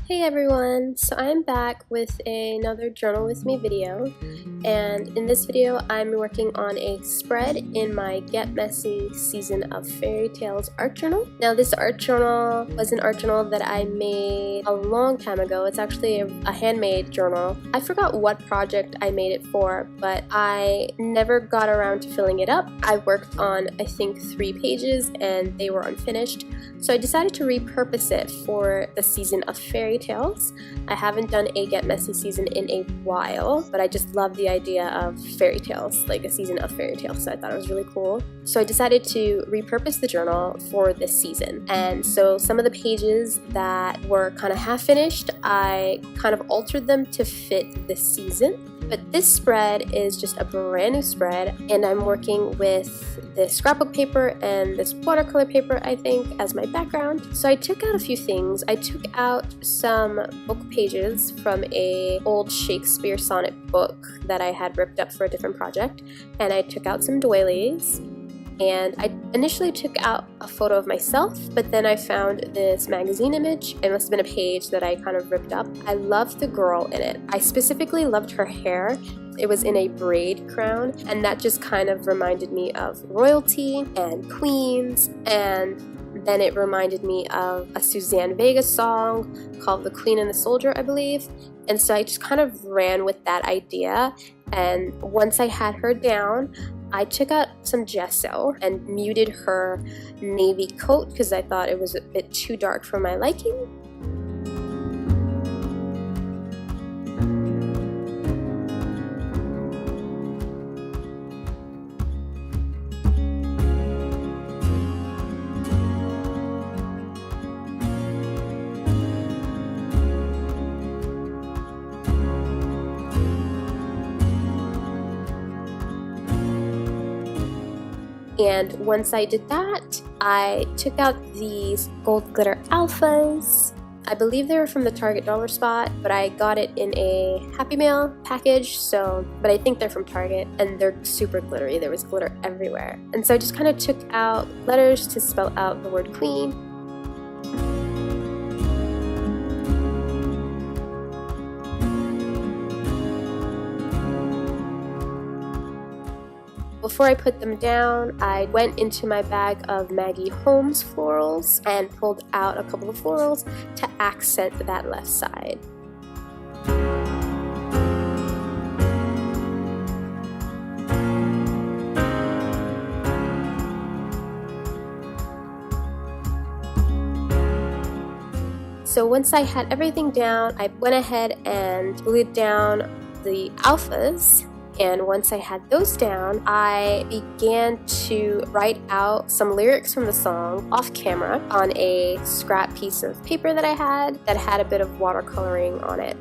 Hey everyone! So I'm back with another Journal With Me video, and in this video I'm working on a spread in my Get Messy Season of Fairy Tales art journal. Now this art journal was an art journal that I made a long time ago. It's actually a handmade journal. I forgot what project I made it for, but I never got around to filling it up. I worked on I think 3 pages and they were unfinished, so I decided to repurpose it for the season of Fairy Tales. I haven't done a Get Messy season in a while, but I just love the idea of fairy tales, like a season of fairy tales, so I thought it was really cool. So I decided to repurpose the journal for this season. And so some of the pages that were kind of half finished, I kind of altered them to fit this season. But this spread is just a brand new spread, and I'm working with this scrapbook paper and this watercolor paper, I think, as my background. So I took out a few things. I took out some book pages from a old Shakespeare sonnet book that I had ripped up for a different project, and I took out some doilies. And I initially took out a photo of myself, but then I found this magazine image. It must have been a page that I kind of ripped up. I loved the girl in it. I specifically loved her hair. It was in a braid crown, and that just kind of reminded me of royalty and queens, and then it reminded me of a Suzanne Vega song called The Queen and the Soldier, I believe. And so I just kind of ran with that idea, and once I had her down, I took out some gesso and muted her navy coat because I thought it was a bit too dark for my liking. And once I did that, I took out these gold glitter alphas. I believe they were from the Target dollar spot, but I got it in a Happy Mail package, but I think they're from Target, and they're super glittery. There was glitter everywhere. And so I just kind of took out letters to spell out the word queen. Before I put them down, I went into my bag of Maggie Holmes florals and pulled out a couple of florals to accent that left side. So once I had everything down, I went ahead and glued down the alphas. And once I had those down, I began to write out some lyrics from the song off camera on a scrap piece of paper that I had a bit of watercoloring on it.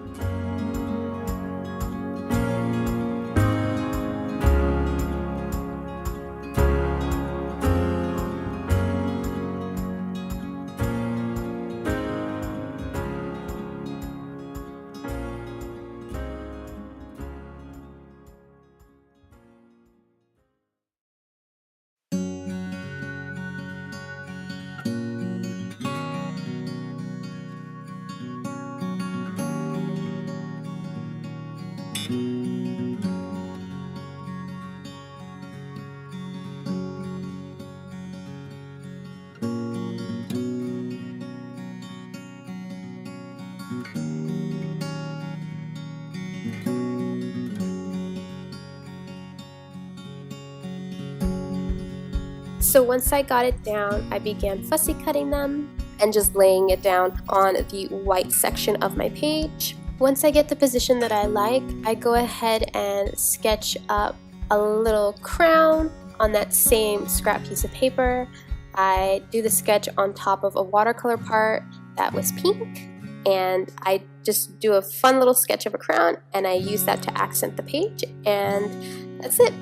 So once I got it down, I began fussy cutting them and just laying it down on the white section of my page. Once I get the position that I like, I go ahead and sketch up a little crown on that same scrap piece of paper. I do the sketch on top of a watercolor part that was pink, and I just do a fun little sketch of a crown, and I use that to accent the page, and that's it.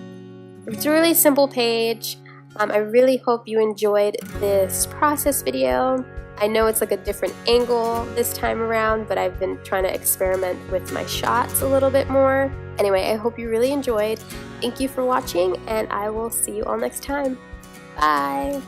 It's a really simple page. I really hope you enjoyed this process video. I know it's like a different angle this time around, but I've been trying to experiment with my shots a little bit more. Anyway, I hope you really enjoyed. Thank you for watching, and I will see you all next time. Bye!